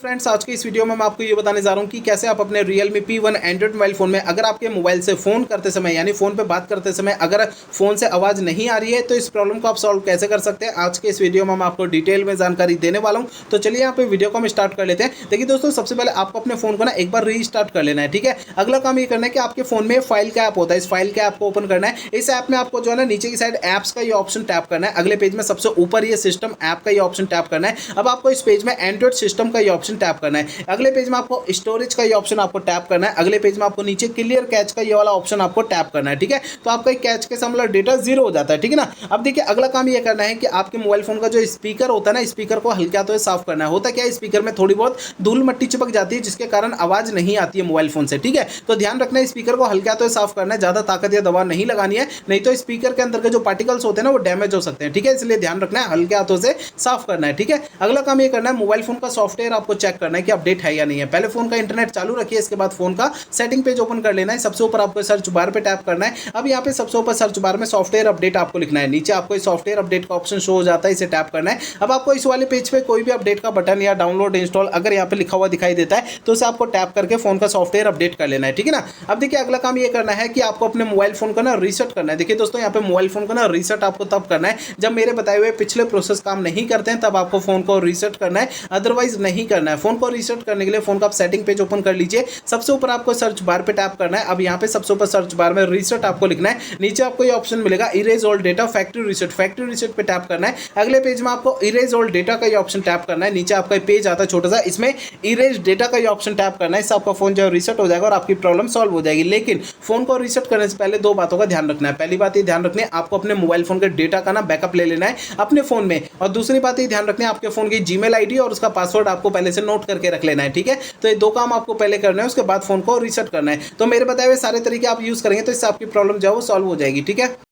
Friends, आज के इस वीडियो में मैं आपको ये बताने जा रहा हूँ कि कैसे आप अपने Realme P1 Android mobile phone में अगर आपके मोबाइल से फ़ोन करते समय यानी फ़ोन पे बात करते समय अगर फ़ोन से आवाज़ नहीं आ रही है तो इस प्रॉब्लम को आप सॉल्व कैसे कर सकते हैं। आज के इस वीडियो में मैं आपको डिटेल में जानकारी देने वाला हूँ। तो चलिए यहाँ पे वीडियो को हम स्टार्ट कर लेते हैं। देखिए दोस्तों, सबसे पहले आपको अपने फ़ोन को ना एक बार रीस्टार्ट कर लेना है, ठीक है। अगला काम ये करना है कि आपके फ़ोन में फाइल का ऐप होता है, इस फाइल के ऐप को ओपन करना है। इस ऐप में आपको जो है ना नीचे की साइड ऐप्स का ये ऑप्शन टैप करना है। अगले पेज में सबसे ऊपर ये सिस्टम ऐप का ये ऑप्शन टैप करना है। अब आपको इस पेज में एंड्रॉइड सिस्टम का ये ऑप्शन टैप करना है। अगले पेज में आपको स्टोरेज का ये ऑप्शन आपको टैप करना है। अगले पेज में आपको नीचे क्लियर कैच का ये वाला ऑप्शन आपको टैप करना है, ठीक है। तो आपका कैच के सामने डेटा जीरो हो जाता है, ठीक है ना। अब देखिए अगला काम ये करना है कि आपके मोबाइल फोन का जो स्पीकर होता है ना, स्पीकर को हल्के हाथों से साफ करना है। होता क्या है, स्पीकर में थोड़ी बहुत धूल मट्टी चिपक जाती है जिसके कारण आवाज नहीं आती है मोबाइल फोन से, ठीक है। तो ध्यान रखना है, स्पीकर को हल्के हाथों से साफ करना है, ज्यादा ताकत या दबाव नहीं लगानी है, नहीं तो स्पीकर के अंदर के जो पार्टिकल्स होते हैं ना वो डैमेज हो सकते हैं, ठीक है। इसलिए ध्यान रखना है, हल्के हाथों से साफ करना है, ठीक है। अगला काम ये करना है, मोबाइल फोन का सॉफ्टवेयर आपको चेक करना है कि अपडेट है या नहीं है। पहले फोन का इंटरनेट चालू रखिए, इसके बाद फोन का सेटिंग पेज ओपन कर लेना है। सबसे ऊपर आपको सर्च बार पे टैप करना है। अब यहाँ पे सबसे ऊपर सर्च बार में सॉफ्टवेयर अपडेट आपको लिखना है। नीचे आपको सॉफ्टवेयर अपडेट का ऑप्शन शो हो जाता है, इसे टैप करना है। अब आपको इस वाले पेज पे कोई भी अपडेट का बटन या डाउनलोड इंस्टॉल अगर यहाँ पे लिखा हुआ दिखाई देता है तो उसे आपको टैप करके फोन का सॉफ्टवेयर अपडेट कर लेना है, ठीक है ना। अब देखिए अगला काम ये करना है कि आपको अपने मोबाइल फोन को ना रीसेट करना है। देखिए दोस्तों, यहाँ पे मोबाइल फोन को ना रीसेट आपको तब करना है जब मेरे बताए हुए पिछले प्रोसेस काम नहीं करते हैं, तब आपको फोन को रीसेट करना है, अदरवाइज नहीं करना है। फोन को रीसेट करने के लिए फोन का आप सेटिंग पेज ओपन कर लीजिए। सबसे ऊपर आपको सर्च बार पे टैप करना है। अब यहाँ पे सबसे ऊपर सर्च बार में रीसेट आपको लिखना है। नीचे आपको ये ऑप्शन मिलेगा erase all data factory reset, factory reset पे टैप करना है। अगले पेज में आपको इरेज ऑल डेटा का ये ऑप्शन टैप करना है। नीचे आपका पेज आता है छोटा सा, इसमें इरेज डेटा का ये ऑप्शन टैप करना है। इससे आपका फोन जो है रीसेट हो जाएगा और आपकी प्रॉब्लम सॉल्व हो जाएगी। लेकिन फोन को रीसेट करने से पहले दो बातों का ध्यान रखना है। पहली बात ये ध्यान रखनी है, आपको अपने मोबाइल फोन के डेटा का ना बैकअप ले लेना है अपने फोन में, और दूसरी बात ये ध्यान रखनी है आपके फोन की जीमेल आईडी और उसका पासवर्ड आपको पहले से नोट करके रख लेना है, ठीक है। तो ये दो काम आपको पहले करना है, उसके बाद फोन को रीसेट करना है। तो मेरे बताए हुए सारे तरीके आप यूज करेंगे तो इससे आपकी प्रॉब्लम जो है वो सॉल्व हो जाएगी, ठीक है।